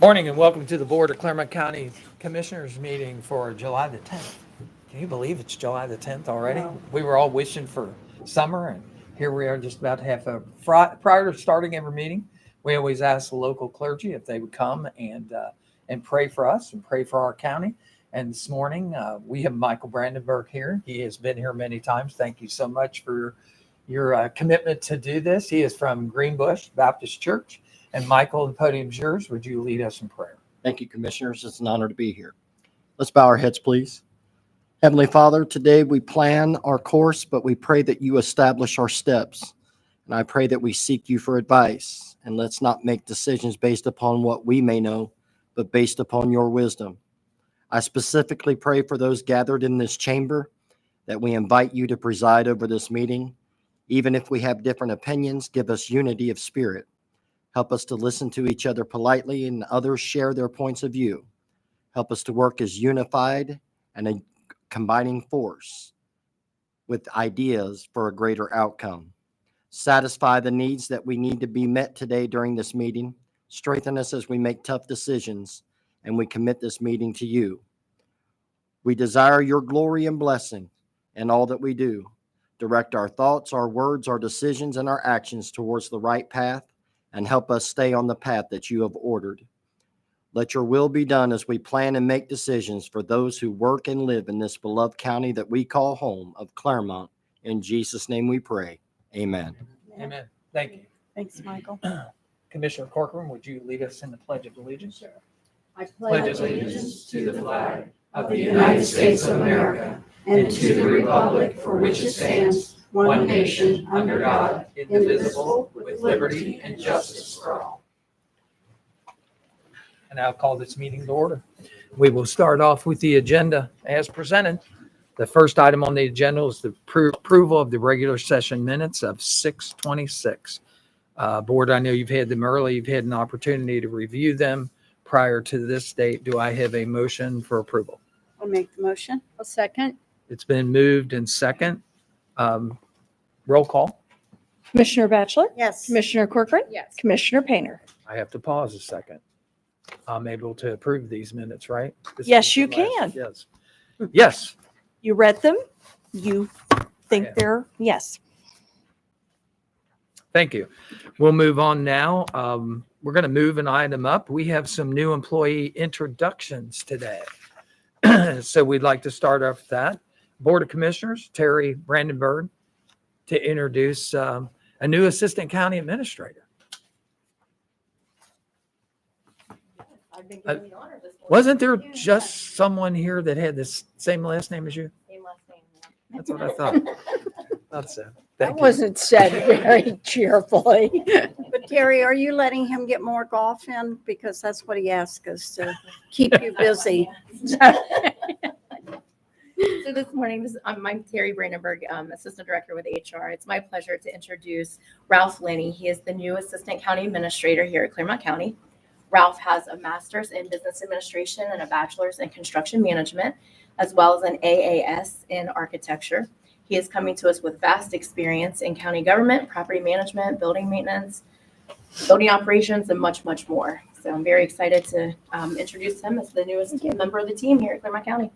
Morning and welcome to the Board of Clermont County Commissioners meeting for July the 10th. Can you believe it's July the 10th already? Wow. We were all wishing for summer, and here we are just about to have prior to starting every meeting, we always ask the local clergy if they would come and pray for us and pray for our county. And this morning we have Michael Brandenburg here. He has been here many times. Thank you so much for your commitment to do this. He is from Greenbush Baptist Church. And Michael, the podium's yours. Would you lead us in prayer? Thank you, Commissioners. It's an honor to be here. Let's bow our heads, please. Heavenly Father, today we plan our course, but we pray that you establish our steps. And I pray that we seek you for advice. And let's not make decisions based upon what we may know, but based upon your wisdom. I specifically pray for those gathered in this chamber that we invite you to preside over this meeting. Even if we have different opinions, give us unity of spirit. Help us to listen to each other politely and others share their points of view. Help us to work as unified and a combining force with ideas for a greater outcome. Satisfy the needs that we need to be met today during this meeting. Strengthen us as we make tough decisions, and we commit this meeting to you. We desire your glory and blessing in all that we do. Direct our thoughts, our words, our decisions, and our actions towards the right path, and help us stay on the path that you have ordered. Let your will be done as we plan and make decisions for those who work and live in this beloved county that we call home of Clermont. In Jesus' name we pray. Amen. Amen. Thank you. Thanks, Michael. Commissioner Corcoran, would you lead us in the Pledge of Allegiance? Sure. I Pledge allegiance to the flag of the United States of America and to the republic for which it stands, one nation, under God, indivisible, with liberty and justice for all. And I'll call this meeting to order. We will start off with the agenda as presented. The first item on the agenda is the approval of the regular session minutes of 6/26. Board, I know you've had them early. You've had an opportunity to review them prior to this date. Do I have a motion for approval? I'll make the motion. A second. It's been moved and second. Roll call. Commissioner Batchelor? Yes. Commissioner Corcoran? Yes. Commissioner Painter? I have to pause a second. I'm able to approve these minutes, right? Yes, you can. Yes. Yes. You read them? You think Yeah. they're, yes. Thank you. We'll move on now. We're going to move an item up. We have some new employee introductions today. So we'd like to start off with that. Board of Commissioners, Terry Brandenburg, to introduce a new Assistant County Administrator. I've been given the honor this morning. Wasn't there just someone here that had the same last name as you? Same last name. That's what I thought. That's it. That Thank you. wasn't said very cheerfully. But Terry, are you letting him get more golf in? Because that's what he asked us to keep you busy. So this morning, I'm Terry Brandenburg, Assistant Director with HR. It's my pleasure to introduce Ralph Linney. He is the new Assistant County Administrator here at Clermont County. Ralph has a master's in business administration and a bachelor's in construction management, as well as an AAS in architecture. He is coming to us with vast experience in county government, property management, building maintenance, building operations, and much, much more. So I'm very excited to introduce him as the newest member of the team here at Clermont County.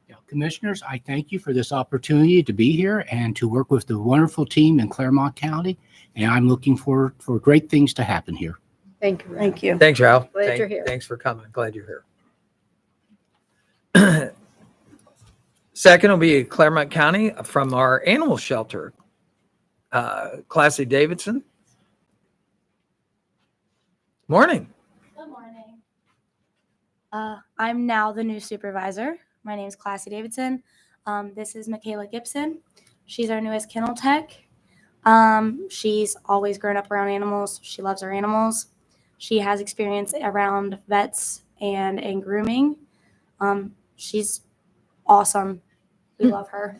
Yeah, Commissioners, I thank you for this opportunity to be here and to work with the wonderful team in Clermont County. And I'm looking forward for great things to happen here. Thank you. Thank you. Thanks, Ralph. Glad you're here. Thanks for coming. Glad you're here. Second will be Clermont County from our animal shelter, Classy Davidson. Morning. Good morning. I'm now the new supervisor. My name is Classy Davidson. This is Michaela Gibson. She's our newest kennel tech. She's always grown up around animals. She loves her animals. She has experience around vets and grooming. She's awesome. We love her.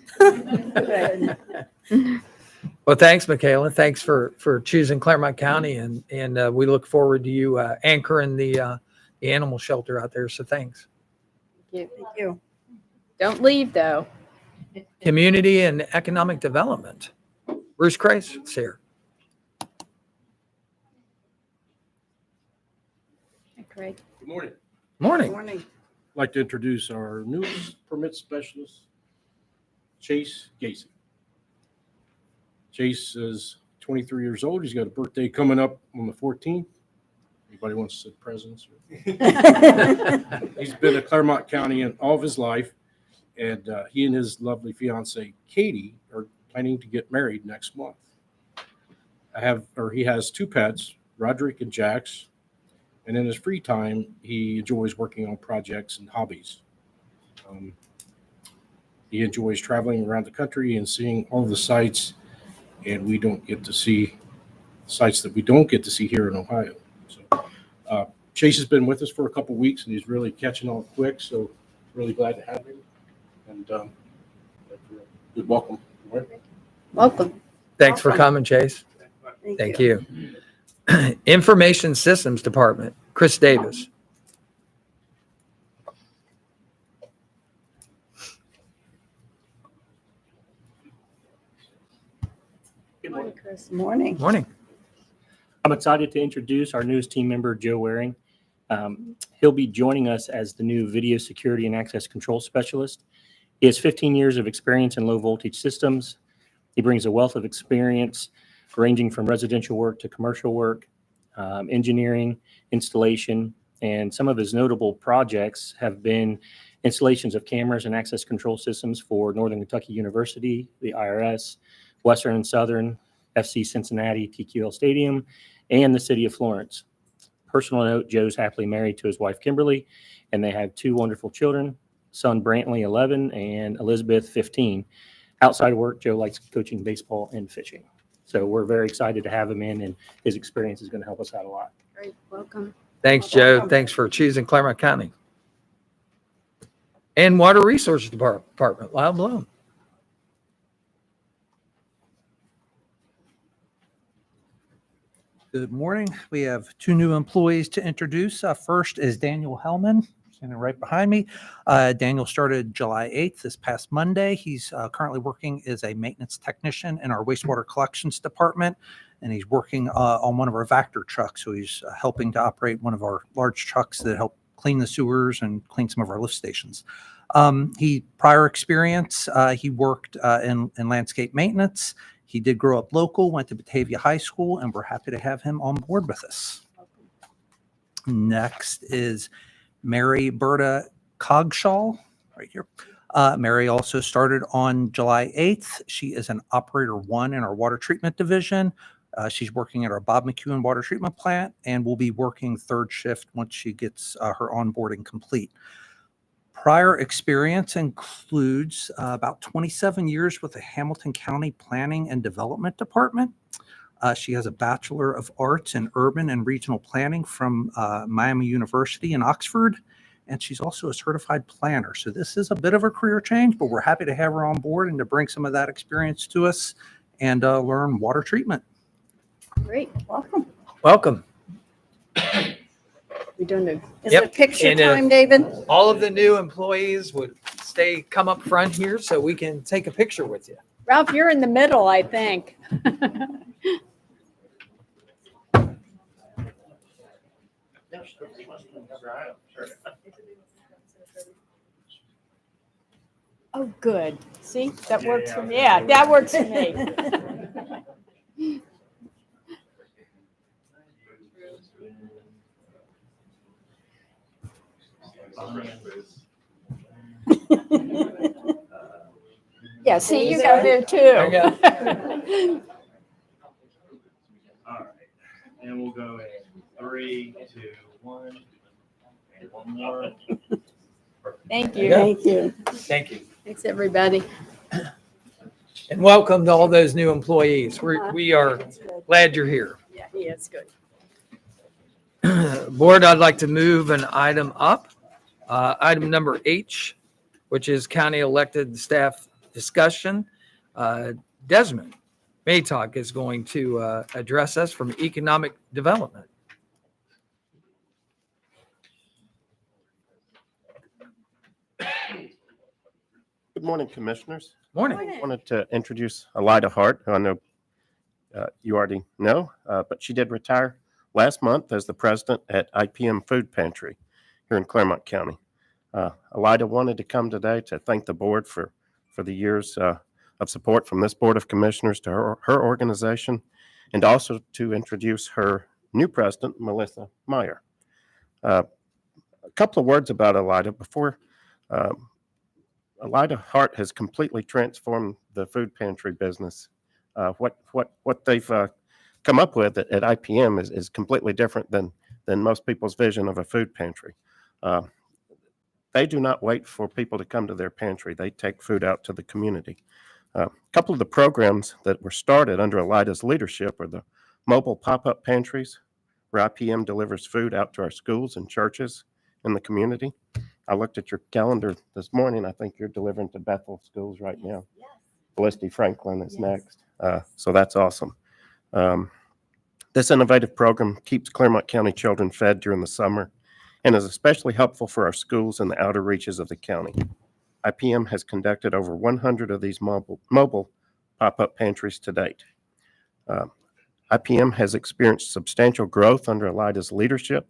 Well, thanks, Michaela. Thanks for choosing Clermont County, and we look forward to you anchoring the animal shelter out there. So thanks. Thank you. Don't leave, though. Community and Economic Development. Bruce Kreis is here. Great. Good morning. Morning. Morning. I'd like to introduce our newest permit specialist, Chase Gacy. Chase is 23 years old. He's got a birthday coming up on the 14th. Anybody wants to send presents? He's been in Clermont County in all of his life, and he and his lovely fiance, Katie, are planning to get married next month. He has two pets, Roderick and Jax, and in his free time, he enjoys working on projects and hobbies. He enjoys traveling around the country and seeing all the sights, and we don't get to see sites that we don't get to see here in Ohio. So Chase has been with us for a couple weeks, and he's really catching on quick, so really glad to have him. And good welcome. Welcome. Thanks for coming, Chase. Thank you. Information Systems Department, Chris Davis. Good morning, Chris. Morning. Morning. I'm excited to introduce our newest team member, Joe Waring. He'll be joining us as the new Video Security and Access Control Specialist. He has 15 years of experience in low voltage systems. He brings a wealth of experience ranging from residential work to commercial work, engineering, installation, and some of his notable projects have been installations of cameras and access control systems for Northern Kentucky University, the IRS, Western and Southern, FC Cincinnati, TQL Stadium, and the city of Florence. Personal note, Joe's happily married to his wife, Kimberly, and they have two wonderful children, son Brantley, 11, and Elizabeth, 15. Outside of work, Joe likes coaching baseball and fishing. So we're very excited to have him in, and his experience is going to help us out a lot. Great. Welcome. Thanks, Joe. Thanks for choosing Clermont County. And Water Resources Department, Lyle Bloom. Good morning. We have two new employees to introduce. First is Daniel Hellman, standing right behind me. Daniel started July 8th, this past Monday. He's currently working as a maintenance technician in our wastewater collections department, and he's working on one of our Vector trucks. So he's helping to operate one of our large trucks that help clean the sewers and clean some of our lift stations. Prior experience, he worked in landscape maintenance. He did grow up local, went to Batavia High School, and we're happy to have him on board with us. Next is Mary Berta Cogshaw, right here. Mary also started on July 8th. She is an operator 1 in our water treatment division. She's working at our Bob McEwen water treatment plant and will be working third shift once she gets her onboarding complete. Prior experience includes about 27 years with the Hamilton County Planning and Development Department. She has a Bachelor of Arts in Urban and Regional Planning from Miami University in Oxford, and she's also a certified planner. So this is a bit of a career change, but we're happy to have her on board and to bring some of that experience to us and learn water treatment. Great. Welcome. Welcome. We doing the, is Yep. it picture And, time, David? All of the new employees would come up front here so we can take a picture with you. Ralph, you're in the middle, I think. Oh, good. See, that works for me. Yeah, that works for me. Yeah, see, you got there too. All right, and we'll go in 3, 2, 1, and one more. Thank There you you. go. Thank you. Thank you. Thanks, everybody. And welcome to all those new employees. We are glad you're here. Yeah, he is good. Board, I'd like to move an item up. Item number H, which is county elected staff discussion. Desmond Maytalk is going to address us from economic development. Good morning, Commissioners. Morning. I wanted to introduce Elida Hart, who I know you already know, but she did retire last month as the president at IPM Food Pantry here in Clermont County. Elida wanted to come today to thank the board for the years of support from this Board of Commissioners to her organization, and also to introduce her new president, Melissa Meyer. A couple of words about Elida before. Elida Hart has completely transformed the food pantry business. What they've come up with at IPM is completely different than most people's vision of a food pantry. They do not wait for people to come to their pantry. They take food out to the community. A couple of the programs that were started under Elida's leadership are the mobile pop-up pantries, where IPM delivers food out to our schools and churches in the community. I looked at your calendar this morning. I think you're delivering to Bethel schools right now. Yes. Felicity Franklin is next. So that's awesome. This innovative program keeps Clermont County children fed during the summer and is especially helpful for our schools in the outer reaches of the county. IPM has conducted over 100 of these mobile pop-up pantries to date. IPM has experienced substantial growth under Elida's leadership,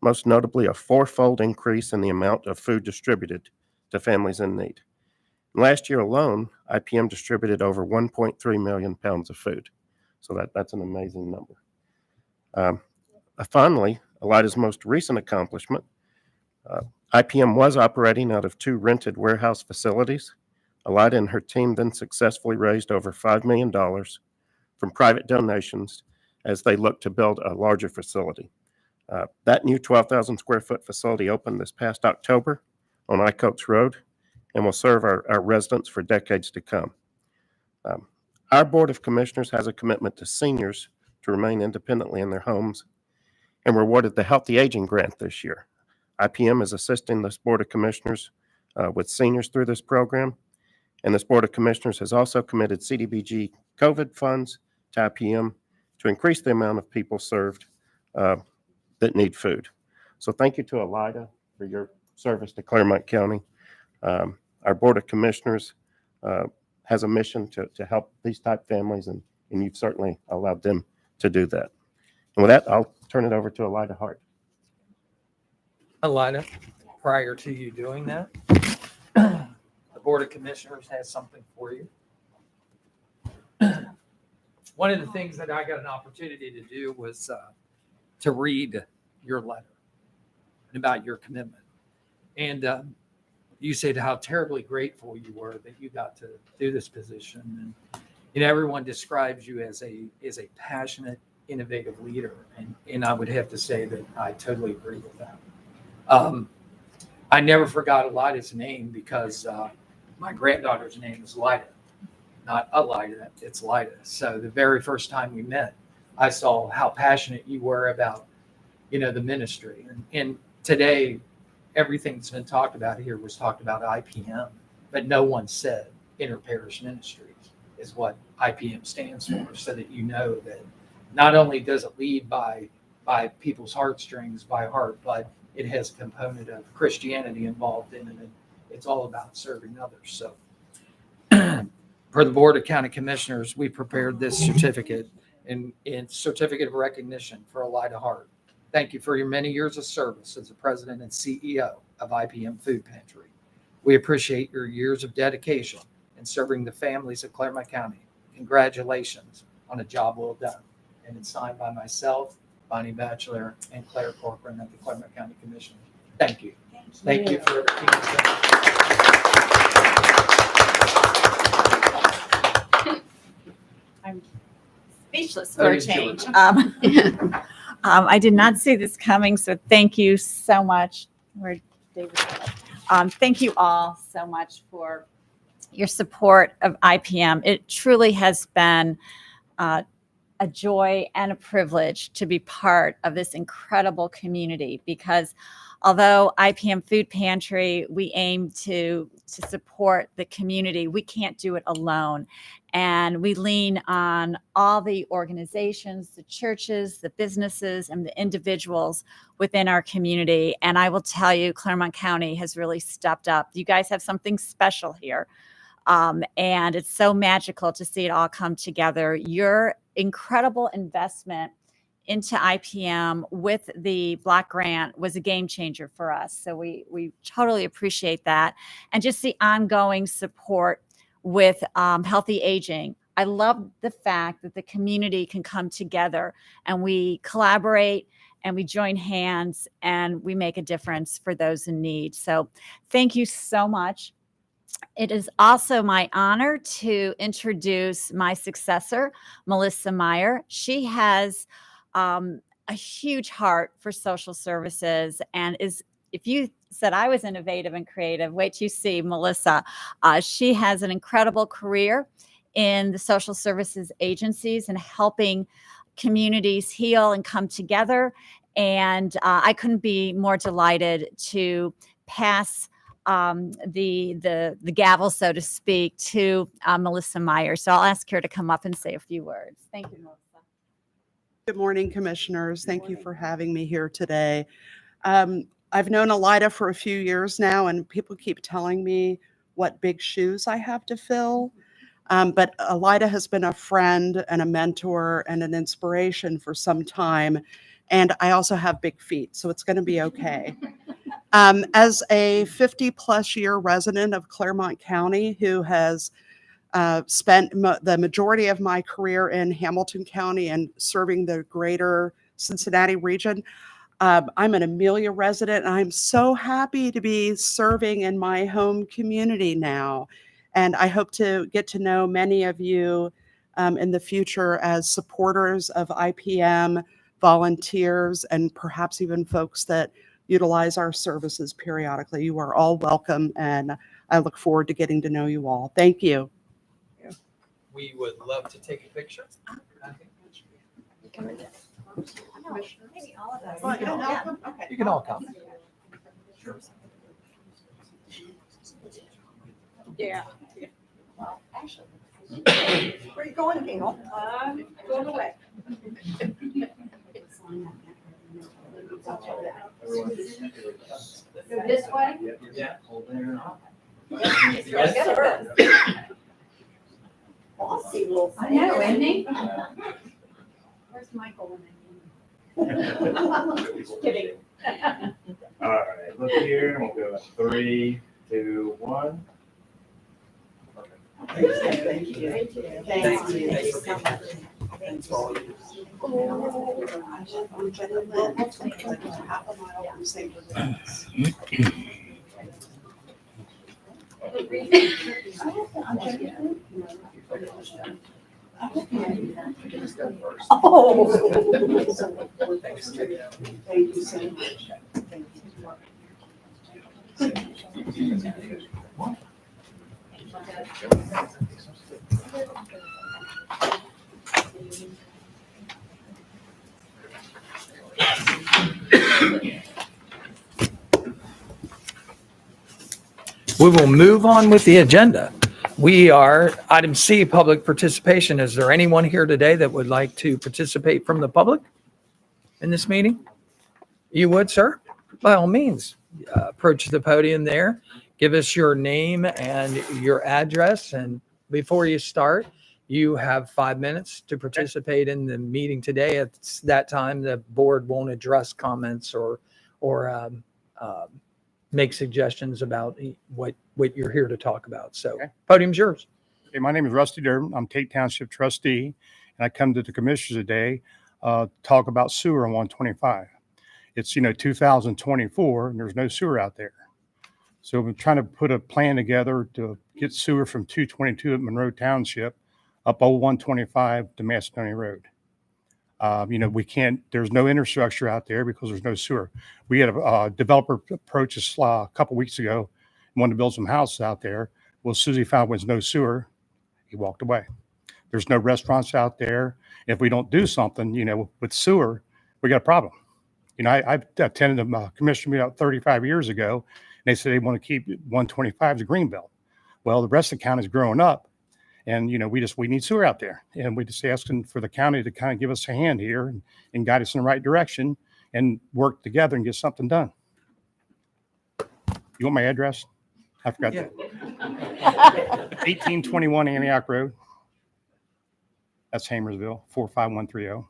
most notably a fourfold increase in the amount of food distributed to families in need. Last year alone, IPM distributed over 1.3 million pounds of food. So that's an amazing number. Finally, Elida's most recent accomplishment, IPM was operating out of 2 rented warehouse facilities. Elida and her team then successfully raised over $5 million from private donations as they looked to build a larger facility. That new 12,000 square foot facility opened this past October on Icoats Road and will serve our residents for decades to come. Our Board of Commissioners has a commitment to seniors to remain independently in their homes, and we're awarded the Healthy Aging Grant this year. IPM is assisting this Board of Commissioners with seniors through this program, and this Board of Commissioners has also committed CDBG COVID funds to IPM to increase the amount of people served that need food. So thank you to Elida for your service to Clermont County. Our Board of Commissioners has a mission to help these type families, and you've certainly allowed them to do that. And with that, I'll turn it over to Elida Hart. Elida, prior to you doing that, the Board of Commissioners has something for you. One of the things that I got an opportunity to do was to read your letter and about your commitment. And you said how terribly grateful you were that you got to do this position. And everyone describes you as a passionate, innovative leader. And I would have to say that I totally agree with that. I never forgot Elida's name because my granddaughter's name is Lida, not Elida, it's Lida. So the very first time we met, I saw how passionate you were about, the ministry. And today, everything that's been talked about here was talked about IPM, but no one said Interparish Ministries is what IPM stands for, so that you know that not only does it lead by people's heartstrings by heart, but it has a component of Christianity involved in it, and it's all about serving others. So for the Board of County Commissioners, we prepared this certificate in certificate of recognition for Elida Hart. Thank you for your many years of service as the president and CEO of IPM Food Pantry. We appreciate your years of dedication in serving the families of Clermont County. Congratulations on a job well done. And it's signed by myself, Bonnie Batchelor, and Claire Corcoran of the Clermont County Commission. Thank you. Thank you for everything. I'm speechless for a change. I did not see this coming, so thank you so much. Where David? Thank you all so much for your support of IPM. It truly has been a joy and a privilege to be part of this incredible community, because although IPM Food Pantry, we aim to support the community, we can't do it alone. And we lean on all the organizations, the churches, the businesses, and the individuals within our community. And I will tell you, Clermont County has really stepped up. You guys have something special here. And it's so magical to see it all come together. Your incredible investment into IPM with the Block Grant was a game changer for us. So we totally appreciate that. And just the ongoing support with healthy aging. I love the fact that the community can come together and we collaborate and we join hands and we make a difference for those in need. So thank you so much. It is also my honor to introduce my successor, Melissa Meyer. She has a huge heart for social services and is, if you said I was innovative and creative, wait till you see Melissa. She has an incredible career in the social services agencies and helping communities heal and come together. And I couldn't be more delighted to pass the gavel, so to speak, to Melissa Meyer. So I'll ask her to come up and say a few words. Thank you, Melissa. Good morning, commissioners. Thank you for having me here today. I've known Elida for a few years now, and people keep telling me what big shoes I have to fill. But Elida has been a friend and a mentor and an inspiration for some time. And I also have big feet, so it's going to be okay. As a 50-plus year resident of Clermont County who has spent the majority of my career in Hamilton County and serving the greater Cincinnati region, I'm an Amelia resident, and I'm so happy to be serving in my home community now. And I hope to get to know many of you in the future as supporters of IPM, volunteers, and perhaps even folks that utilize our services periodically. You are all welcome, and I look forward to getting to know you all. Thank you. We would love to take a picture. Maybe all of us. You can all come. Yeah. Well, actually, where are you going, Neil? Going away. Go this way? Yeah. Bossy little thing. I know, isn't he? Where's Michael? Just kidding. All right, look here, and we'll go 3, 2, 1. Thank you. Thank you. Thanks for all you do. I'm Jenny Lynn, like half a mile from St. Louis. Oh. Thank you so much. Thank you. We will move on with the agenda. We are item C, public participation. Is there anyone here today that would like to participate from the public in this meeting? You would, sir? By all means, approach the podium there. Give us your name and your address. And before you start, you have 5 minutes to participate in the meeting today. At that time, the board won't address comments or make suggestions about what you're here to talk about. So podium's yours. Okay, my name is Rusty Durbin. I'm Tate Township trustee, and I come to the commissioners today to talk about sewer on 125. It's, 2024, and there's no sewer out there. So we're trying to put a plan together to get sewer from 222 at Monroe Township up old 125 to Macedonia Road. We can't, there's no infrastructure out there because there's no sewer. We had a developer approach us a couple weeks ago and wanted to build some houses out there. Well, as soon as he found there's no sewer, he walked away. There's no restaurants out there. If we don't do something, with sewer, we got a problem. I attended a commission meeting about 35 years ago, and they said they want to keep 125 as a green belt. Well, the rest of the county's growing up. And, we need sewer out there, and we just asking for the county to kind of give us a hand here and guide us in the right direction and work together and get something done. You want my address? I forgot that. 1821 Antioch Road. That's Hamersville, 45130.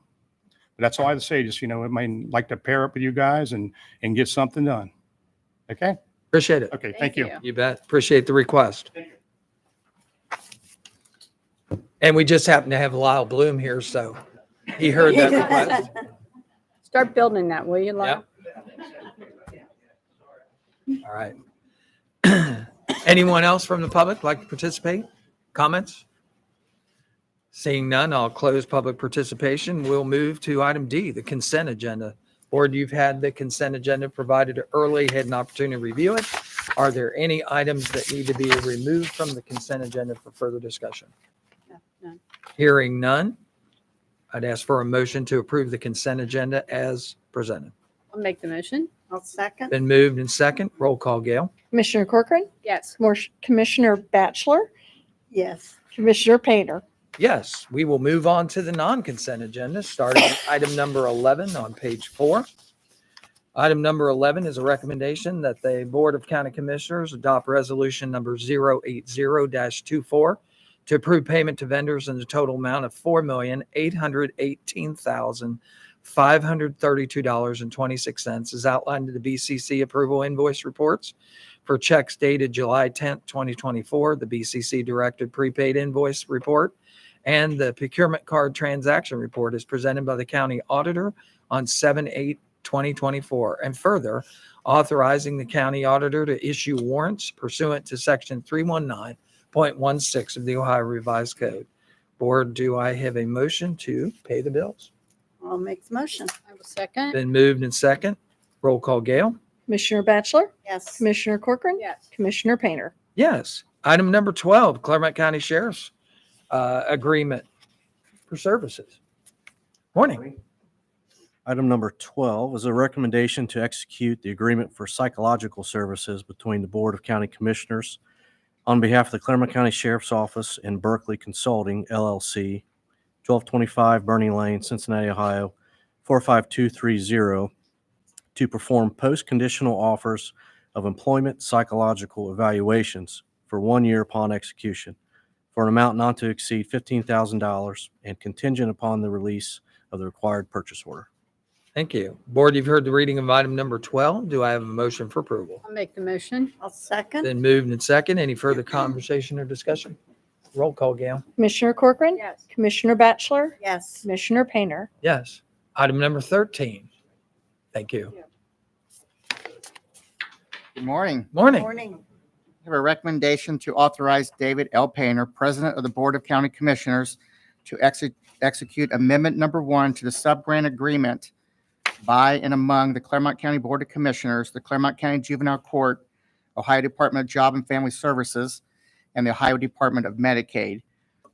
But that's all I have to say. Just, I might like to pair up with you guys and get something done. Okay? Appreciate it. Okay, thank you. You bet. Appreciate the request. And we just happen to have Lyle Bloom here, so he heard that request. Start building that, will you, Lyle? Yep. All right. Anyone else from the public like to participate? Comments? Seeing none, I'll close public participation. We'll move to item D, the consent agenda. Board, you've had the consent agenda provided early, had an opportunity to review it. Are there any items that need to be removed from the consent agenda for further discussion? None. Hearing none, I'd ask for a motion to approve the consent agenda as presented. I'll make the motion. I'll second. Been moved and second. Roll call, Gail. Commissioner Corcoran, Yes. Commissioner Batchelor, Yes. Commissioner Painter. Yes, we will move on to the non-consent agenda, starting with item number 11 on page 4. Item number 11 is a recommendation that the Board of County Commissioners adopt resolution number 080-24 to approve payment to vendors in the total amount of $4,818,532.26 as outlined in the BCC approval invoice reports for checks dated July 10th, 2024, the BCC directed prepaid invoice report, and the procurement card transaction report is presented by the county auditor on 7/8/2024, and further authorizing the county auditor to issue warrants pursuant to section 319.16 of the Ohio Revised Code. Board, do I have a motion to pay the bills? I'll make the motion. I will second. Been moved and second. Roll call, Gail. Commissioner Batchelor, Yes. Commissioner Corcoran, Yes. Commissioner Painter. Yes. Item number 12, Clermont County Sheriff's agreement for services. Morning. Item number 12 is a recommendation to execute the agreement for psychological services between the Board of County Commissioners on behalf of the Clermont County Sheriff's Office and Berkeley Consulting, LLC, 1225 Bernie Lane, Cincinnati, Ohio, 45230, to perform post-conditional offers of employment psychological evaluations for 1 year upon execution for an amount not to exceed $15,000 and contingent upon the release of the required purchase order. Thank you. Board, you've heard the reading of item number 12. Do I have a motion for approval? I'll make the motion. I'll second. Then moved and second. Any further conversation or discussion? Roll call, Gail. Commissioner Corcoran, Yes. Commissioner Batchelor, Yes. Commissioner Painter. Yes. Item number 13. Thank you. Good morning. Morning. Morning. I have a recommendation to authorize David L. Painter, President of the Board of County Commissioners, to execute Amendment Number 1 to the sub-grant agreement by and among the Clermont County Board of Commissioners, the Clermont County Juvenile Court, Ohio Department of Job and Family Services, and the Ohio Department of Medicaid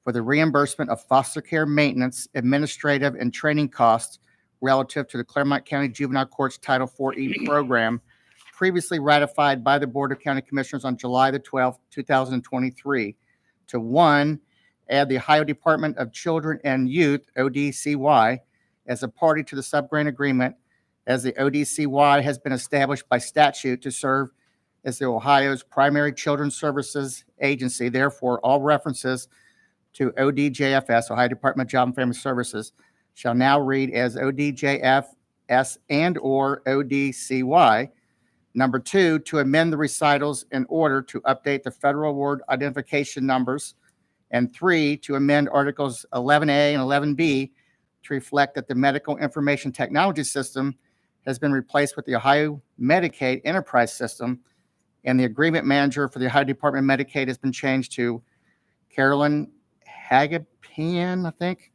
for the reimbursement of foster care maintenance, administrative, and training costs relative to the Clermont County Juvenile Court's Title 4E program, previously ratified by the Board of County Commissioners on July the 12th, 2023, to 1, add the Ohio Department of Children and Youth, ODCY, as a party to the sub-grant agreement, as the ODCY has been established by statute to serve as the Ohio's primary children's services agency. Therefore, all references to ODJFS, Ohio Department of Job and Family Services, shall now read as ODJFS and/or ODCY. Number 2, to amend the recitals in order to update the federal award identification numbers. And 3, to amend Articles 11A and 11B to reflect that the Medical Information Technology System has been replaced with the Ohio Medicaid Enterprise System, and the agreement manager for the Ohio Department of Medicaid has been changed to Carolyn Hagapian, I think,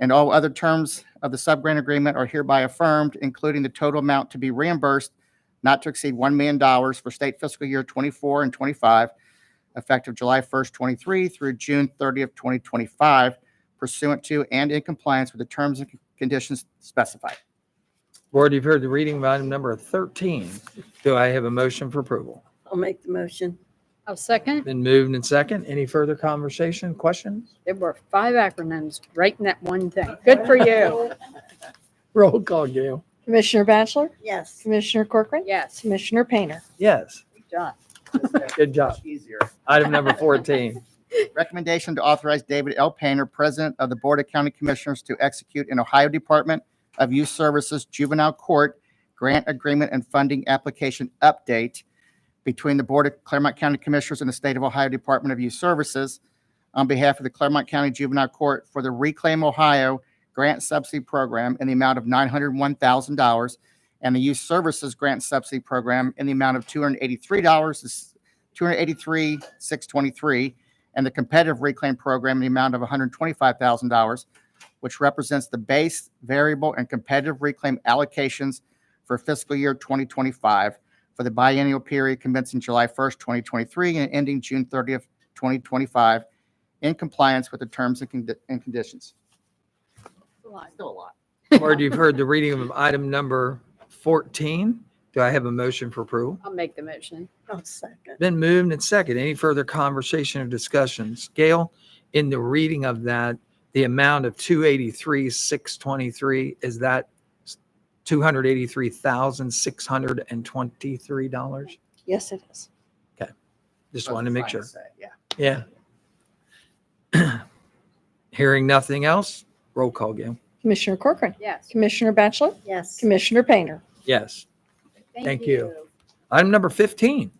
and all other terms of the sub-grant agreement are hereby affirmed, including the total amount to be reimbursed not to exceed $1 million for state fiscal year 24 and 25, effective July 1st, 23 through June 30th, 2025, pursuant to and in compliance with the terms and conditions specified. Board, you've heard the reading of item number 13. Do I have a motion for approval? I'll make the motion. I'll second. Been moved and second. Any further conversation, questions? There were 5 acronyms right in that one thing. Good for you. Roll call, Gail. Commissioner Batchelor, Yes. Commissioner Corcoran, Yes. Commissioner Painter. Yes. Good job. Good job. Easier. Item number 14. Recommendation to authorize David L. Painter, President of the Board of County Commissioners, to execute an Ohio Department of Youth Services Juvenile Court Grant Agreement and Funding Application Update between the Board of Clermont County Commissioners and the State of Ohio Department of Youth Services on behalf of the Clermont County Juvenile Court for the Reclaim Ohio Grant Subsidy Program in the amount of $901,000 and the Youth Services Grant Subsidy Program in the amount of $283,623, and the Competitive Reclaim Program in the amount of $125,000, which represents the base, variable, and competitive reclaim allocations for fiscal year 2025 for the biennial period commencing July 1st, 2023 and ending June 30th, 2025, in compliance with the terms and conditions. Still a lot. Board, you've heard the reading of item number 14. Do I have a motion for approval? I'll make the motion. I'll second. Been moved and second. Any further conversation or discussions? Gail, in the reading of that, the amount of $283,623, is that $283,623? Yes, it is. Okay. Just wanted to make sure. Yeah. Yeah. Hearing nothing else, roll call, Gail. Commissioner Corcoran. Yes. Commissioner Batchelor. Yes. Commissioner Painter. Yes. Thank you. Item number 15.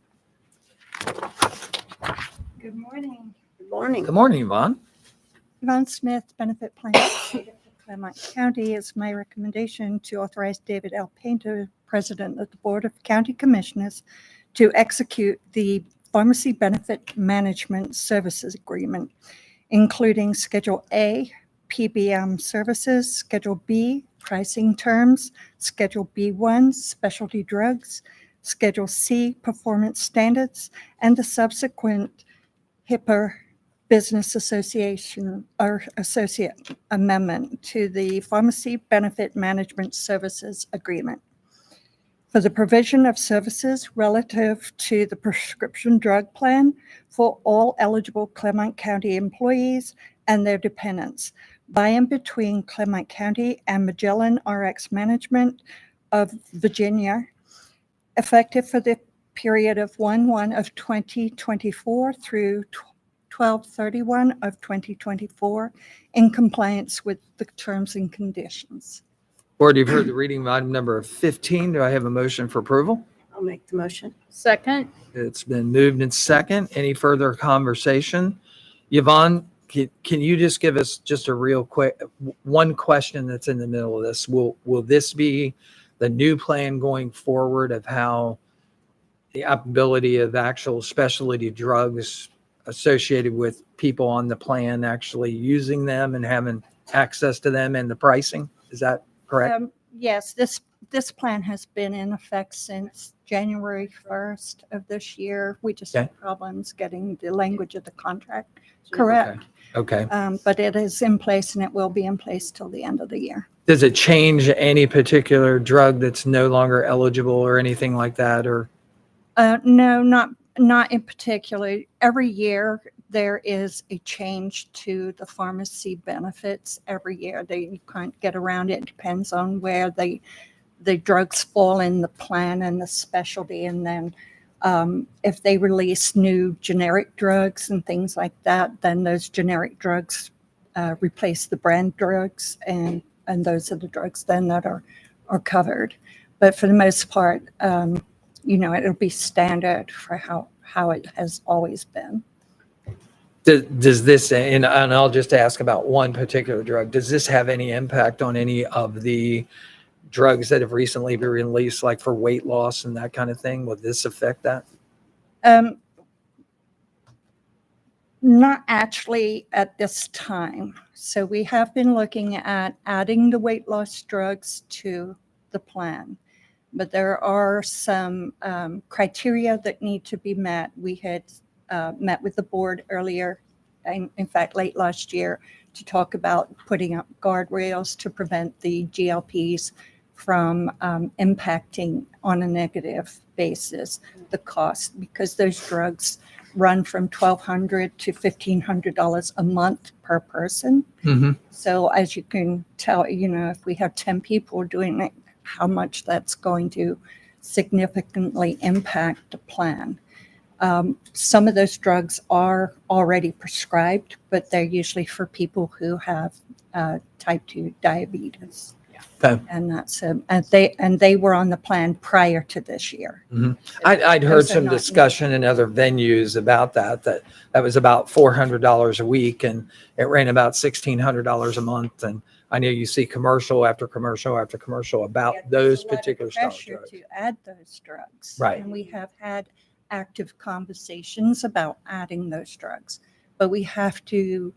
Good morning. Good morning. Good morning, Yvonne. Yvonne Smith, Benefit Plan Clermont County, is my recommendation to authorize David L. Painter, President of the Board of County Commissioners, to execute the Pharmacy Benefit Management Services Agreement, including Schedule A, PBM services, Schedule B, pricing terms, Schedule B1, specialty drugs, Schedule C, performance standards, and the subsequent HIPAA Business Association or Associate Amendment to the Pharmacy Benefit Management Services Agreement for the provision of services relative to the prescription drug plan for all eligible Clermont County employees and their dependents by and between Clermont County and Magellan RX Management of Virginia, effective for the period of 1/1 of 2024 through 12/31 of 2024, in compliance with the terms and conditions. Board, you've heard the reading of item number 15. Do I have a motion for approval? I'll make the motion. Second. It's been moved and second. Any further conversation? Yvonne, can you just give us just a real quick, one question that's in the middle of this? Will this be the new plan going forward of how the ability of actual specialty drugs associated with people on the plan actually using them and having access to them and the pricing? Is that correct? Yes, this plan has been in effect since January 1st of this year. We just had problems getting the language of the contract correct. Okay. But it is in place and it will be in place till the end of the year. Does it change any particular drug that's no longer eligible or anything like that? Or No, not in particular. Every year there is a change to the pharmacy benefits every year. You can't get around it. It depends on where the drugs fall in the plan and the specialty. And then if they release new generic drugs and things like that, then those generic drugs replace the brand drugs, and those are the drugs then that are covered. But for the most part, it'll be standard for how it has always been. does this, and I'll just ask about one particular drug, does this have any impact on any of the drugs that have recently been released, like for weight loss and that kind of thing? Will this affect that? Not actually at this time. So we have been looking at adding the weight loss drugs to the plan, but there are some criteria that need to be met. We had met with the board earlier, in fact, late last year, to talk about putting up guardrails to prevent the GLPs from impacting on a negative basis the cost, because those drugs run from $1,200 to $1,500 a month per person. Mm-hmm. So as you can tell, if we have 10 people doing it, how much that's going to significantly impact the plan. Some of those drugs are already prescribed, but they're usually for people who have type 2 diabetes. Okay. And that's, and they were on the plan prior to this year. I'd heard Those are some not- discussion in other venues about that was about $400 a week and it ran about $1,600 a month. And I know you see commercial after commercial after commercial about Yeah, there's those a lot of particular style pressure drugs. to add those drugs. Right. And we have had active conversations about adding those drugs, but we have to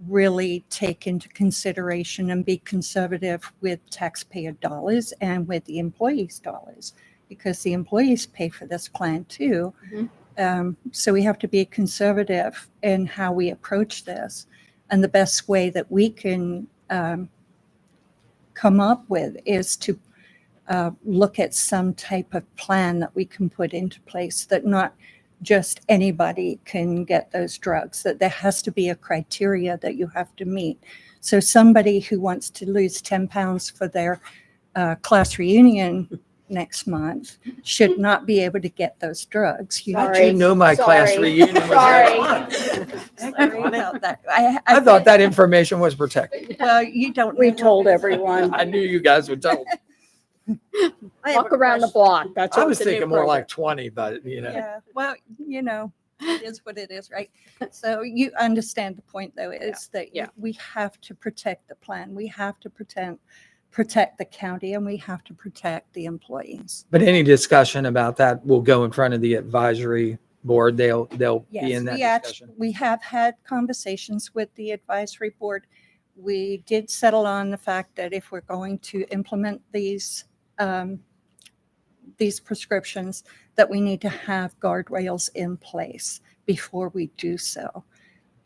really take into consideration and be conservative with taxpayer dollars and with the employees' dollars, because the employees pay for this plan too. So we have to be conservative in how we approach this. And the best way that we can come up with is to look at some type of plan that we can put into place, that not just anybody can get those drugs, that there has to be a criteria that you have to meet. So somebody who wants to lose 10 pounds for their class reunion next month should not be able to get those drugs. How'd you know my class reunion was next month? Sorry about that. I thought that information was protected. Well, you don't. We told everyone. I knew you guys would tell. Walk around the block. That's I what was the new thinking more program. like 20, but Yeah, well, it is what it is, right? So you understand the point, though, is that we have to protect the plan. We have to protect the county, and we have to protect the employees. But any discussion about that will go in front of the advisory board. They'll be in that discussion. We have had conversations with the advisory board. We did settle on the fact that if we're going to implement these prescriptions, that we need to have guardrails in place before we do so.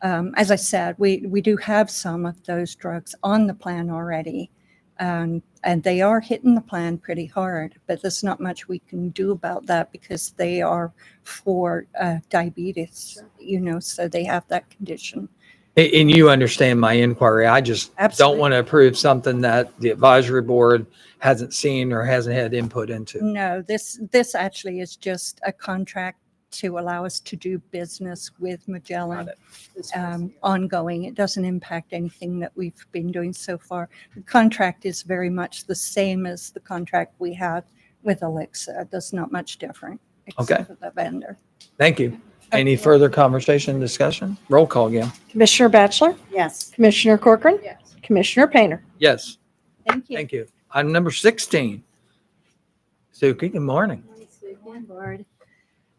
As I said, we do have some of those drugs on the plan already, and they are hitting the plan pretty hard, but there's not much we can do about that because they are for diabetes, so they have that condition. And you understand my inquiry. I just don't want to approve something that the advisory board hasn't seen or hasn't had input into. No, this actually is just a contract to allow us to do business with Magellan ongoing. It doesn't impact anything that we've been doing so far. The contract is very much the same as the contract we had with Alexa. There's not much different except for the vendor. Thank you. Any further conversation, discussion? Roll call again. Commissioner Batchelor? Yes. Commissioner Corcoran? Yes. Commissioner Painter? Yes. Thank you. Thank you. Item number 16. Suki, good morning. Board.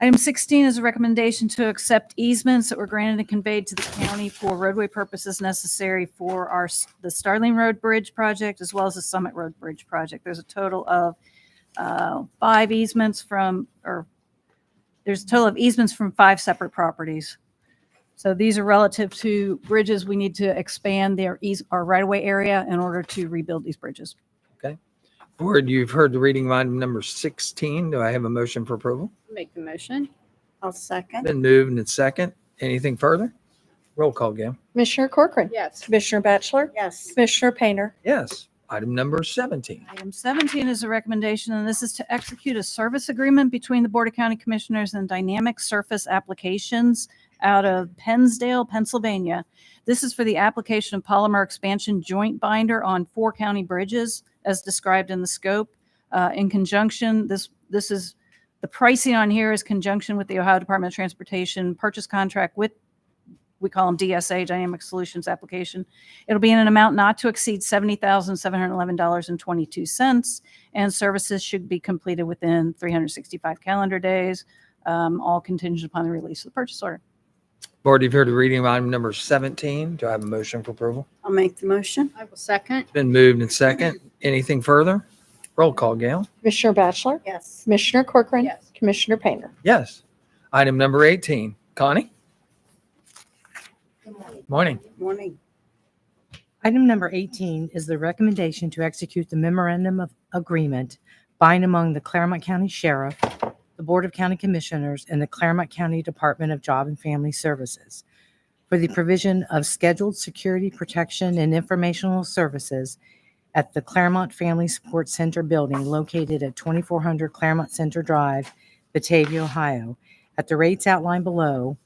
Item 16 is a recommendation to accept easements that were granted and conveyed to the county for roadway purposes necessary for the Starling Road Bridge project as well as the Summit Road Bridge project. There's a total of 5 easements there's a total of easements from 5 separate properties. So these are relative to bridges. We need to expand our right-of-way area in order to rebuild these bridges. Okay. Board, you've heard the reading of item number 16. Do I have a motion for approval? Make the motion. I'll second. Been moved and second. Anything further? Roll call again. Commissioner Corcoran? Yes. Commissioner Batchelor? Yes. Commissioner Painter? Yes. Item number 17. Item 17 is a recommendation, and this is to execute a service agreement between the Board of County Commissioners and Dynamic Surface Applications out of Pennsdale, Pennsylvania. This is for the application of polymer expansion joint binder on 4 county bridges as described in the scope. In conjunction, this is the pricing on here is conjunction with the Ohio Department of Transportation purchase contract with, we call them DSA, Dynamic Solutions Application. It'll be in an amount not to exceed $70,711.22, and services should be completed within 365 calendar days, all contingent upon the release of the purchase order. Board, you've heard the reading of item number 17. Do I have a motion for approval? I'll make the motion. I will second. It's been moved and second. Anything further? Roll call, Gail. Commissioner Batchelor? Yes. Commissioner Corcoran? Yes. Commissioner Painter? Yes. Item number 18. Connie? Morning. Morning. Item number 18 is the recommendation to execute the memorandum of agreement by and among the Clermont County Sheriff, the Board of County Commissioners, and the Clermont County Department of Job and Family Services for the provision of scheduled security protection and informational services at the Clermont Family Support Center building located at 2400 Clermont Center Drive, Batavia, Ohio, at the rates outlined below,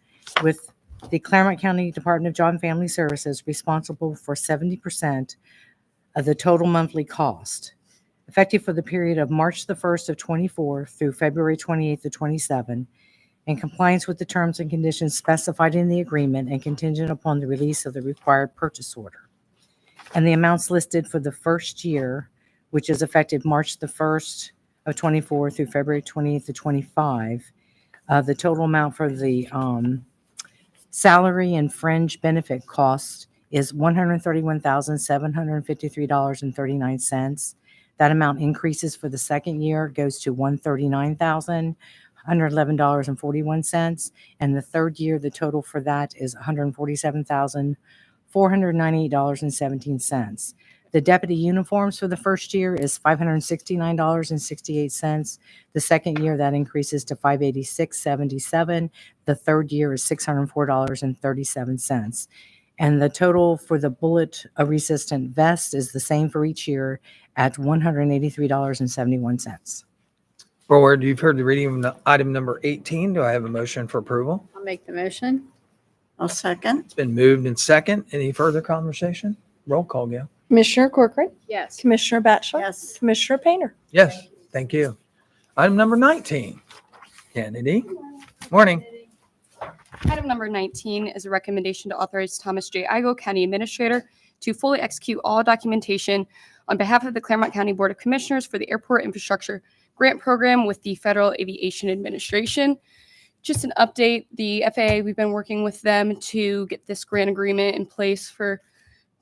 with the Clermont County Department of Job and Family Services responsible for 70% of the total monthly cost, effective for the period of March the 1st of 24 through February 28th of 27, in compliance with the terms and conditions specified in the agreement and contingent upon the release of the required purchase order. And the amounts listed for the first year, which is effective March the 1st of 24 through February 28th of 25, the total amount for the salary and fringe benefit cost is $131,753.39. That amount increases for the second year, goes to $139,111.41. And the third year, the total for that is $147,498.17. The deputy uniforms for the first year is $569.68. The second year, that increases to $586.77. The third year is $604.37. And the total for the bullet-resistant vest is the same for each year at $183.71. Board, you've heard the reading of item number 18. Do I have a motion for approval? I'll make the motion. I'll second. It's been moved and second. Any further conversation? Roll call, Gail. Commissioner Corcoran. Yes. Commissioner Batchelor. Yes. Commissioner Painter. Yes, thank you. Item number 19. Kennedy. Morning. Item number 19 is a recommendation to authorize Thomas J. Igo, County Administrator, to fully execute all documentation on behalf of the Clermont County Board of Commissioners for the Airport Infrastructure Grant Program with the Federal Aviation Administration. Just an update, the FAA, we've been working with them to get this grant agreement in place for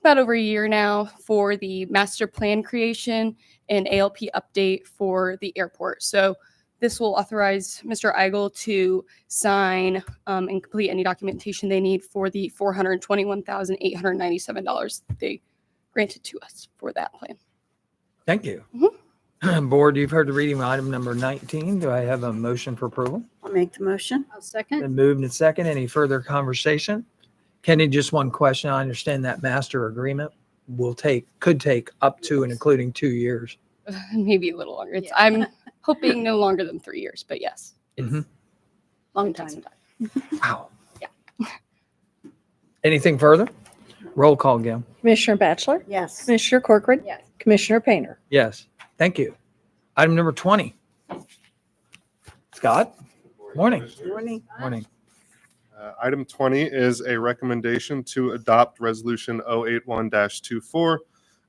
about over a year now for the master plan creation and ALP update for the airport. So this will authorize Mr. Eigel to sign and complete any documentation they need for the $421,897 they granted to us for that plan. Thank you. Board, you've heard the reading of item number 19. Do I have a motion for approval? I'll make the motion. I'll second. Been moved and second. Any further conversation? Kenny, just one question. I understand that master agreement could take up to and including 2 years. Maybe a little longer. I'm hoping no longer than 3 years, but yes. Long time. Wow. Yeah. Anything further? Roll call, Gail. Commissioner Batchelor. Yes. Commissioner Corcoran. Yes. Commissioner Painter. Yes, thank you. Item number 20. Scott? Morning. Morning. Morning. Item 20 is a recommendation to adopt Resolution 081-24,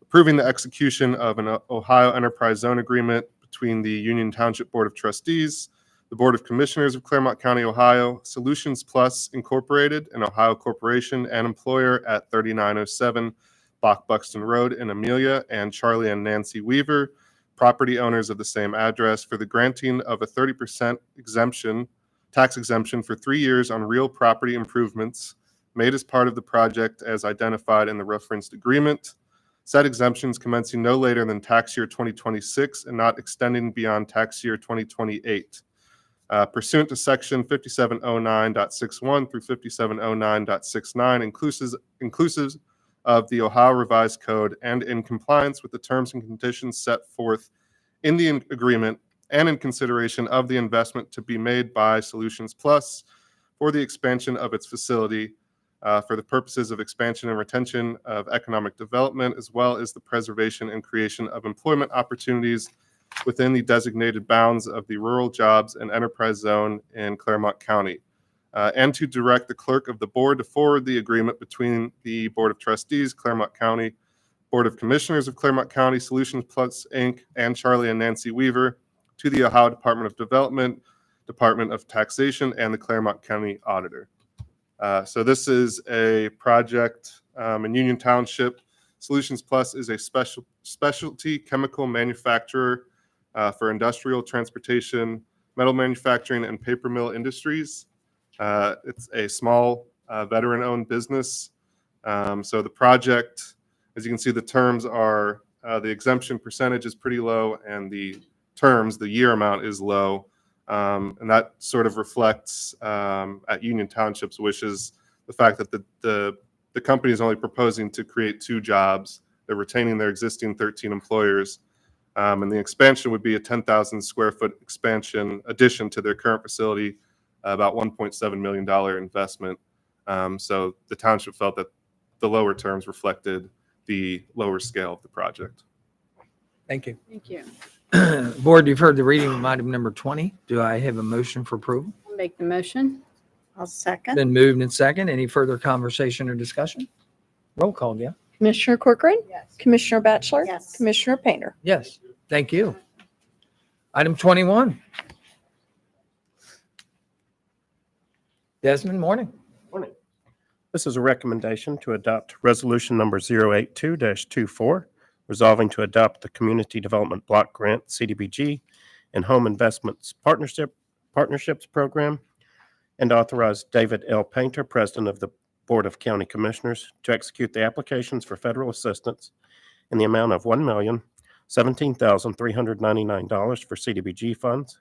approving the execution of an Ohio Enterprise Zone Agreement between the Union Township Board of Trustees, the Board of Commissioners of Clermont County, Ohio, Solutions Plus Incorporated, an Ohio corporation and employer at 3907 Bach Buxton Road in Amelia, and Charlie and Nancy Weaver, property owners of the same address, for the granting of a 30% tax exemption for 3 years on real property improvements made as part of the project as identified in the referenced agreement. Said exemptions commencing no later than tax year 2026 and not extending beyond tax year 2028. Pursuant to section 5709.61 through 5709.69, inclusive of the Ohio Revised Code, and in compliance with the terms and conditions set forth in the agreement, and in consideration of the investment to be made by Solutions Plus for the expansion of its facility for the purposes of expansion and retention of economic development, as well as the preservation and creation of employment opportunities within the designated bounds of the Rural Jobs and Enterprise Zone in Clermont County, and to direct the clerk of the board to forward the agreement between the Board of Trustees, Clermont County, Board of Commissioners of Clermont County, Solutions Plus, Inc., and Charlie and Nancy Weaver to the Ohio Department of Development, Department of Taxation, and the Clermont County Auditor. So this is a project in Union Township. Solutions Plus is a specialty chemical manufacturer for industrial, transportation, metal manufacturing, and paper mill industries. It's a small veteran-owned business. So the project, as you can see, the terms are, the exemption percentage is pretty low, and the year amount is low. And that sort of reflects at Union Township's wishes the fact that the company is only proposing to create 2 jobs. They're retaining their existing 13 employers. And the expansion would be a 10,000 square foot expansion addition to their current facility, about $1.7 million investment. So the township felt that the lower terms reflected the lower scale of the project. Thank you. Thank you. Board, you've heard the reading of item number 20. Do I have a motion for approval? I'll make the motion. I'll second. Been moved and second. Any further conversation or discussion? Roll call, yeah. Commissioner Corcoran. Yes. Commissioner Batchelor. Yes. Commissioner Painter. Yes, thank you. Item 21. Desmond, morning. This is a recommendation to adopt Resolution Number 082-24, resolving to adopt the Community Development Block Grant, CDBG, and Home Investments Partnerships Program, and authorize David L. Painter, President of the Board of County Commissioners, to execute the applications for federal assistance in the amount of $1,017,399 for CDBG funds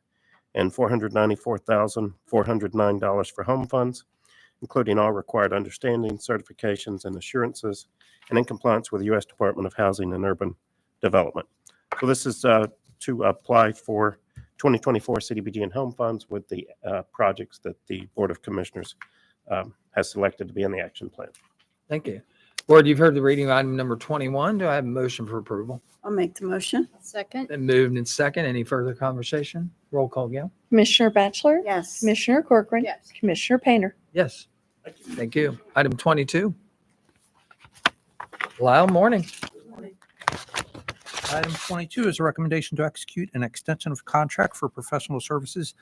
and $494,409 for home funds, including all required understandings, certifications, and assurances, and in compliance with the U.S. Department of Housing and Urban Development. So this is to apply for 2024 CDBG and home funds with the projects that the Board of Commissioners has selected to be in the action plan. Thank you. Board, you've heard the reading of item number 21. Do I have a motion for approval? I'll make the motion. Second. Been moved and second. Any further conversation? Roll call, Gail. Commissioner Batchelor. Yes. Commissioner Corcoran. Yes. Commissioner Painter. Yes. Thank you. Item 22. Lyle, morning. Item 22 is a recommendation to execute an extension of contract for professional services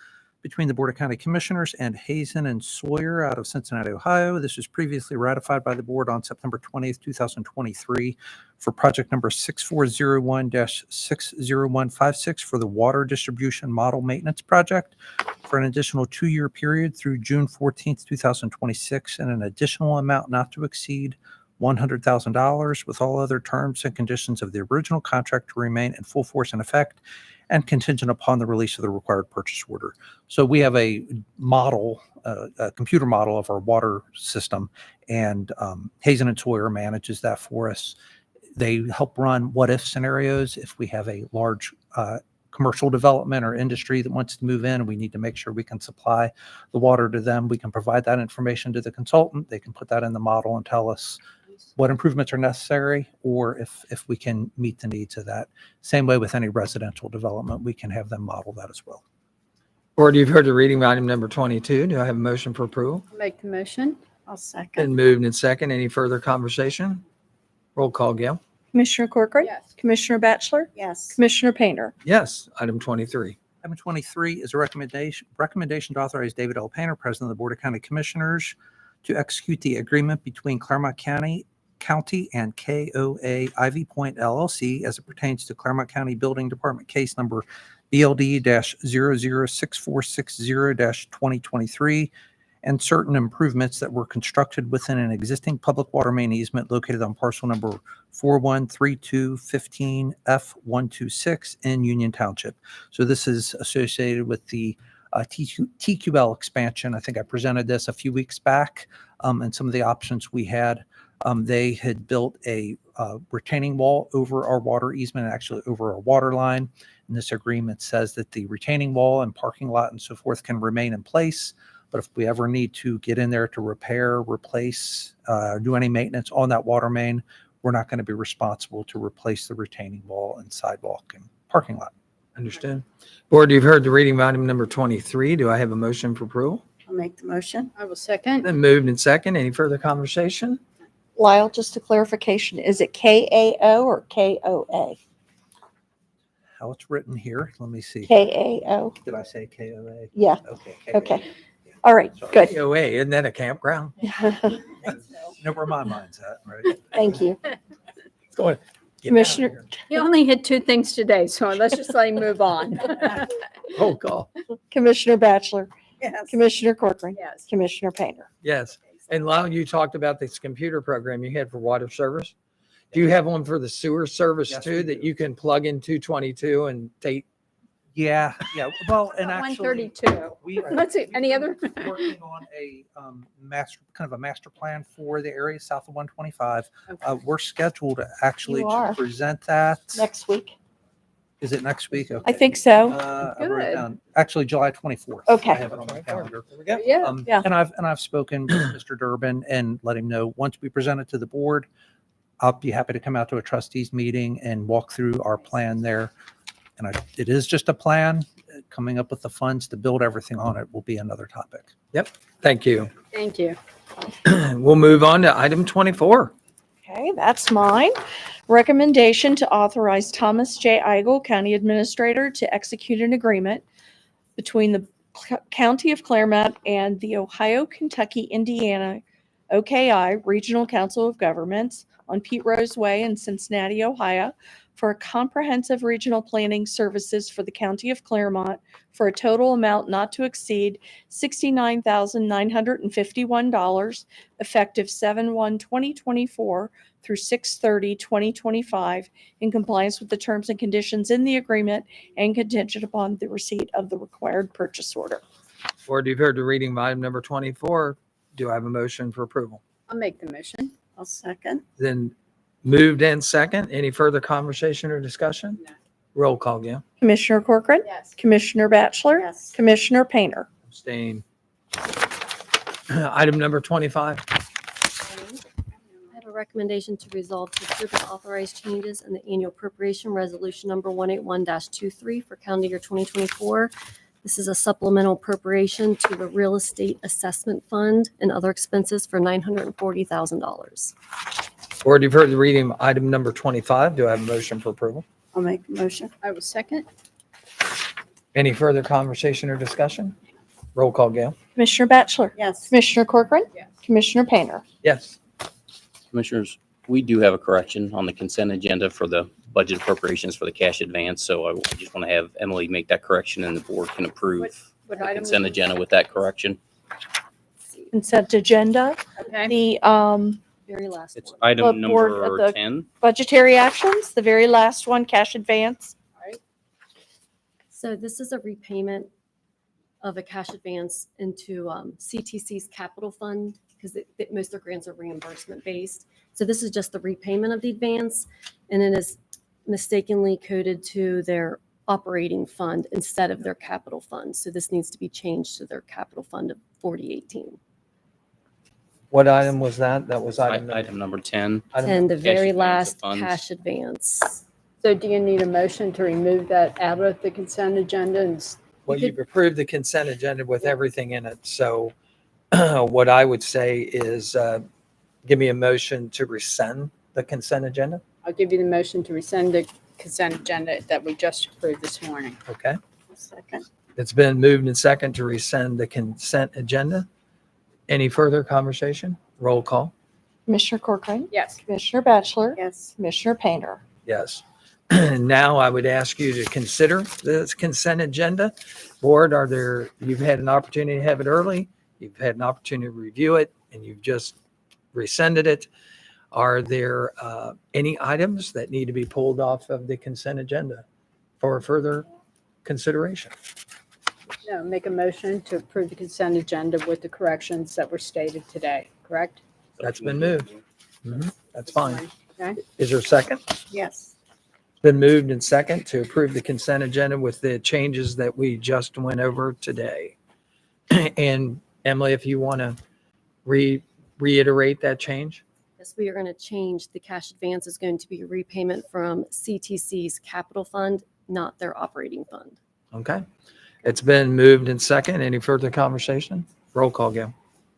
between the Board of County Commissioners and Hazen and Sawyer out of Cincinnati, Ohio. This was previously ratified by the board on September 20th, 2023 for project number 6401-60156 for the water distribution model maintenance project for an additional 2-year period through June 14th, 2026, and an additional amount not to exceed $100,000 with all other terms and conditions of the original contract to remain in full force and effect and contingent upon the release of the required purchase order. So we have a model, a computer model of our water system, and Hazen and Sawyer manages that for us. They help run what-if scenarios. If we have a large commercial development or industry that wants to move in, we need to make sure we can supply the water to them. We can provide that information to the consultant. They can put that in the model and tell us what improvements are necessary, or if we can meet the needs of that. Same way with any residential development, we can have them model that as well. Board, you've heard the reading of item number 22. Do I have a motion for approval? I'll make the motion. I'll second. Been moved and second. Any further conversation? Roll call, Gail. Commissioner Corcoran. Yes. Commissioner Batchelor. Yes. Commissioner Painter. Yes. Item 23. Item 23 is a recommendation to authorize David L. Painter, President of the Board of County Commissioners, to execute the agreement between Clermont County and KOA Ivy Point LLC as it pertains to Clermont County Building Department case number BLD-006460-2023 and certain improvements that were constructed within an existing public water main easement located on parcel number 413215F126 in Union Township. So this is associated with the TQL expansion. I think I presented this a few weeks back, and some of the options we had. They had built a retaining wall over our water easement, actually over our water line. And this agreement says that the retaining wall and parking lot and so forth can remain in place. But if we ever need to get in there to repair, replace, do any maintenance on that water main, we're not going to be responsible to replace the retaining wall and sidewalk and parking lot. Understood. Board, you've heard the reading of item number 23. Do I have a motion for approval? I'll make the motion. I will second. Then moved and second. Any further conversation? Lyle, just a clarification. Is it KAO or KOA? How it's written here. Let me see. KAO. Did I say KOA? Yeah. Okay. Okay. All right. Good. KOA, isn't that a campground? Know where my mind's at, right? Thank you. Go ahead. Commissioner. You only hit 2 things today, so let's just let him move on. Roll call. Commissioner Batchelor. Yes. Commissioner Corcoran. Yes. Commissioner Painter. Yes. And Lyle, you talked about this computer program you had for water service. Do you have one for the sewer service Yes, too, we that do. you can plug in 222 and take? Yeah. Well, and actually, 132. Let's see, any other? working on a master plan for the area south of 125. We're scheduled to actually You are. present that. Next week. Is it next week? I Okay. think so. I wrote it Good. down. Actually, July 24th. Okay. I have it on my calendar. There we go. Yeah. Yeah. And I've spoken with Mr. Durbin and let him know once we present it to the board, I'll be happy to come out to a trustees meeting and walk through our plan there. And it is just a plan. Coming up with the funds to build everything on it will be another topic. Yep. Thank you. Thank you. We'll move on to item 24. Okay, that's mine. Recommendation to authorize Thomas J. Eigel, County Administrator, to execute an agreement between the County of Clermont and the Ohio, Kentucky, Indiana, OKI Regional Council of Governments on Pete Rose Way in Cincinnati, Ohio, for comprehensive regional planning services for the County of Clermont for a total amount not to exceed $69,951, effective 7/1/2024 through 6/30/2025, in compliance with the terms and conditions in the agreement and contingent upon the receipt of the required purchase order. Board, you've heard the reading of item number 24. Do I have a motion for approval? I'll make the motion. I'll second. Then moved and second. Any further conversation or discussion? Roll call, Gail. Commissioner Corcoran? Yes. Commissioner Batchelor? Yes. Commissioner Painter? Abstain. Item number 25. I have a recommendation to resolve to approve and authorize changes in the annual appropriation resolution number 181-23 for calendar year 2024. This is a supplemental appropriation to the real estate assessment fund and other expenses for $940,000. Board, you've heard the reading of item number 25. Do I have a motion for approval? I'll make the motion. I will second. Any further conversation or discussion? Roll call, Gail. Commissioner Batchelor? Yes. Commissioner Corcoran? Yes. Commissioner Painter? Yes. Commissioners, we do have a correction on the consent agenda for the budget appropriations for the cash advance. So I just want to have Emily make that correction and the board can approve What the item? consent agenda with that correction. Consent agenda. Okay. The Very last It's one. item The board number of the- 10. budgetary actions, the very last one, cash advance. So this is a repayment of a cash advance into CTC's capital fund because most of their grants are reimbursement based. So this is just the repayment of the advance, and it is mistakenly coded to their operating fund instead of their capital fund. So this needs to be changed to their capital fund of 4018. What item was that? That was item number Item number 10. And the Cash very advance of last funds. cash advance. So do you need a motion to remove that out of the consent agenda? And Well, you've approved the consent agenda with everything in it. So what I would say is give me a motion to rescind the consent agenda. I'll give you the motion to rescind the consent agenda that we just approved this morning. Okay. Second. It's been moved and second to rescind the consent agenda. Any further conversation? Roll call. Commissioner Corcoran? Yes. Commissioner Batchelor? Yes. Commissioner Painter? Yes. Now I would ask you to consider this consent agenda. Board, you've had an opportunity to have it early, you've had an opportunity to review it, and you've just rescinded it. Are there any items that need to be pulled off of the consent agenda for further consideration? No, make a motion to approve the consent agenda with the corrections that were stated today, correct? That's been moved. That's fine. Okay. Is there a second? Yes. Been moved and second to approve the consent agenda with the changes that we just went over today. And Emily, if you want to reiterate that change. Yes, we are going to change the cash advance is going to be a repayment from CTC's capital fund, not their operating fund. Okay. It's been moved and second. Any further conversation? Roll call, Gail.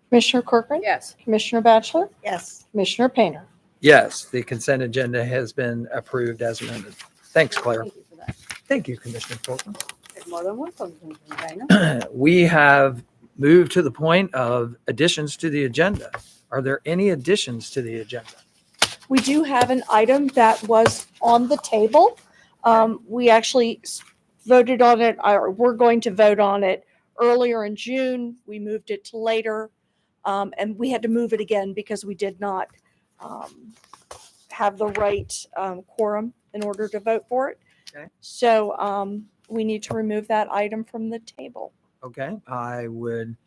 Commissioner Corcoran? Yes. Commissioner Batchelor? Yes. Commissioner Painter? Yes, the consent agenda has been approved as amended. Thanks, Claire. Thank you for that. Thank you, Commissioner Fulton. More than one person, Dana. We have moved to the point of additions to the agenda. Are there any additions to the agenda? We do have an item that was on the table. We actually voted on it, or we're going to vote on it earlier in June. We moved it to later, and we had to move it again because we did not have the right quorum in order to vote for it. Okay. So we need to remove that item from the table. Okay, I would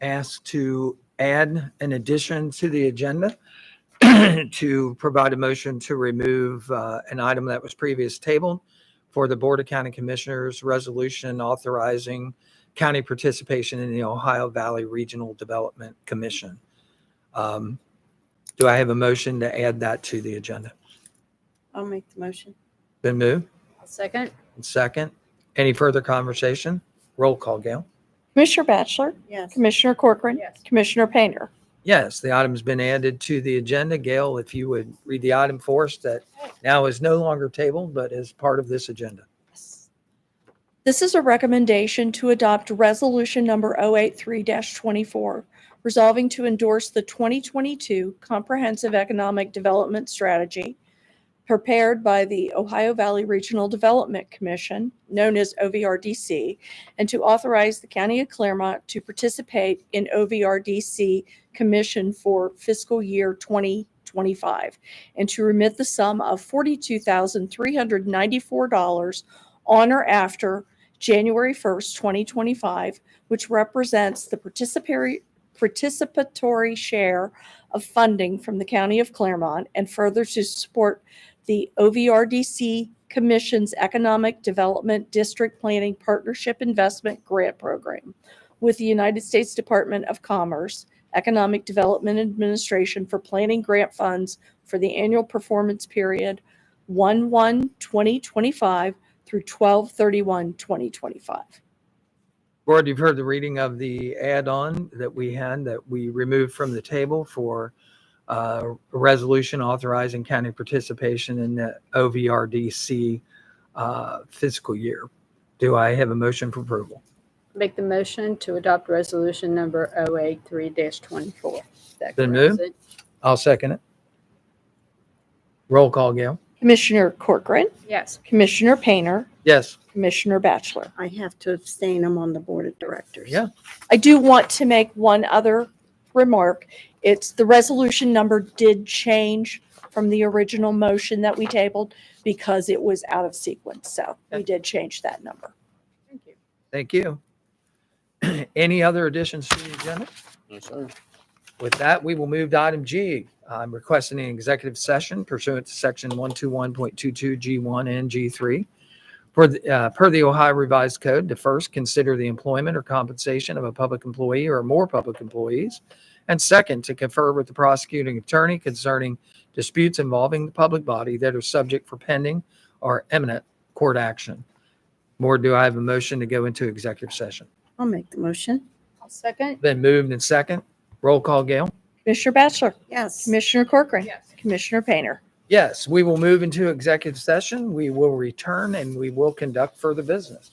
ask to add an addition to the agenda to provide a motion to remove an item that was previous tabled for the Board of County Commissioners resolution authorizing county participation in the Ohio Valley Regional Development Commission. Do Do I have a motion to add that to the agenda? I'll make the motion. Been moved? Second. Second. Any further conversation? Roll call, Gail. Commissioner Batchelor? Yes. Commissioner Corcoran? Yes. Commissioner Painter? Yes, the item's been added to the agenda. Gail, if you would read the item for us that now is no longer tabled, but is part of this agenda. This is a recommendation to adopt resolution number 083-24, resolving to endorse the 2022 Comprehensive Economic Development Strategy prepared by the Ohio Valley Regional Development Commission, known as OVRDC, and to authorize the County of Clermont to participate in OVRDC Commission for fiscal year 2025, and to remit the sum of $42,394 on or after January 1st, 2025, which represents the participatory share of funding from the County of Clermont, and further to support the OVRDC Commission's Economic Development District Planning Partnership Investment Grant Program with the United States Department of Commerce Economic Development Administration for planning grant funds for the annual performance period 1/1/2025 through 12/31/2025. Board, you've heard the reading of the add-on that we had that we removed from the table for a resolution authorizing county participation in the OVRDC fiscal year. Do I have a motion for approval? Make the motion to adopt resolution number 083-24. That Been corrects moved? it. I'll second it. Roll call, Gail. Commissioner Corcoran? Yes. Commissioner Painter? Yes. Commissioner Batchelor? I have to abstain. I'm on the board of directors. Yeah. I do want to make one other remark. It's the resolution number did change from the original motion that we tabled because it was out of sequence. So we did change that number. Thank you. Any other additions to the agenda? No, sir. With that, we will move to item G. I'm requesting an executive session pursuant to section 121.22 G1 and G3 per the Ohio Revised Code to first consider the employment or compensation of a public employee or more public employees, and second, to confer with the prosecuting attorney concerning disputes involving the public body that are subject for pending or imminent court action. Board, do I have a motion to go into executive session? I'll make the motion. I'll second. Been moved and second. Roll call, Gail. Commissioner Batchelor? Yes. Commissioner Corcoran? Yes. Commissioner Painter? Yes, we will move into executive session. We will return and we will conduct further business.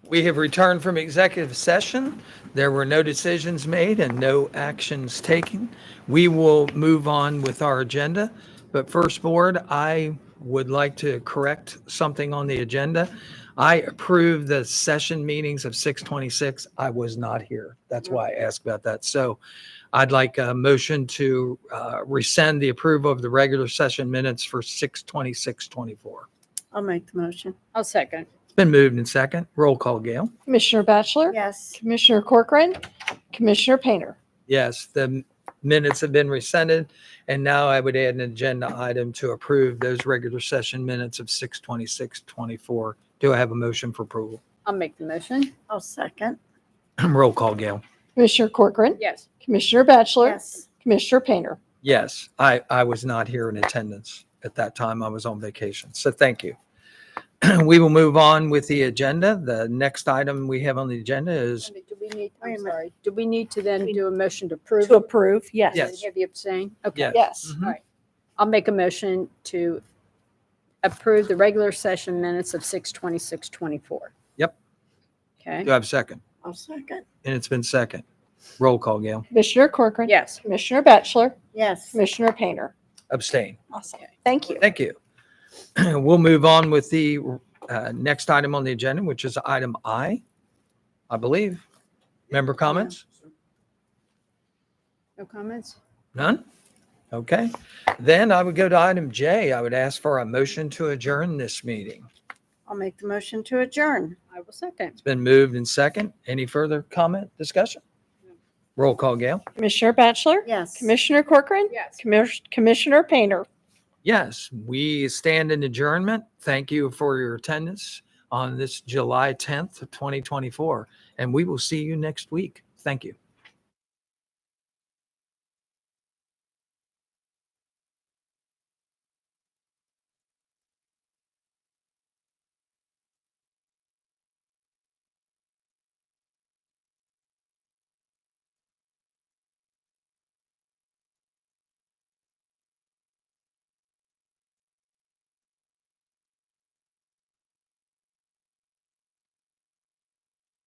We have returned from executive session. There were no decisions made and no actions taken. We will move on with our agenda. But first, board, I would like to correct something on the agenda. I approved the session meetings of 6:26. I was not here. That's why I asked about that. So I'd like a motion to rescind the approval of the regular session minutes for 6:26:24. I'll make the motion. I'll second. It's been moved and second. Roll call, Gail. Commissioner Batchelor? Yes. Commissioner Corcoran? Commissioner Painter? Yes, the minutes have been rescinded. And now I would add an agenda item to approve those regular session minutes of 6:26:24. Do I have a motion for approval? I'll make the motion. I'll second. Roll call, Gail. Commissioner Corcoran? Yes. Commissioner Batchelor? Yes. Commissioner Painter? Yes, I was not here in attendance at that time. I was on vacation. So thank you. We will move on with the agenda. The next item we have on the agenda is, Do we need, I'm sorry, do we need to then do a motion to approve? To approve, yes. Yes. Have you abstained? Okay. Yes. Yes. Mhm. All right. I'll make a motion to approve the regular session minutes of 6:26:24. Yep. Okay. Do I have a second? I'll second. And it's been second. Roll call, Gail. Commissioner Corcoran? Yes. Commissioner Batchelor? Yes. Commissioner Painter? Abstain. Awesome. Thank you. Thank you. We'll move on with the next item on the agenda, which is item I believe. Member comments? No comments? None? Okay. Then I would go to item J. I would ask for a motion to adjourn this meeting. I'll make the motion to adjourn. I will second. It's been moved and second. Any further comment, discussion? Roll call, Gail. Commissioner Batchelor? Yes. Commissioner Corcoran? Yes. Commissioner Painter? Yes, we stand in adjournment. Thank you for your attendance on this July 10th of 2024, and we will see you next week. Thank you.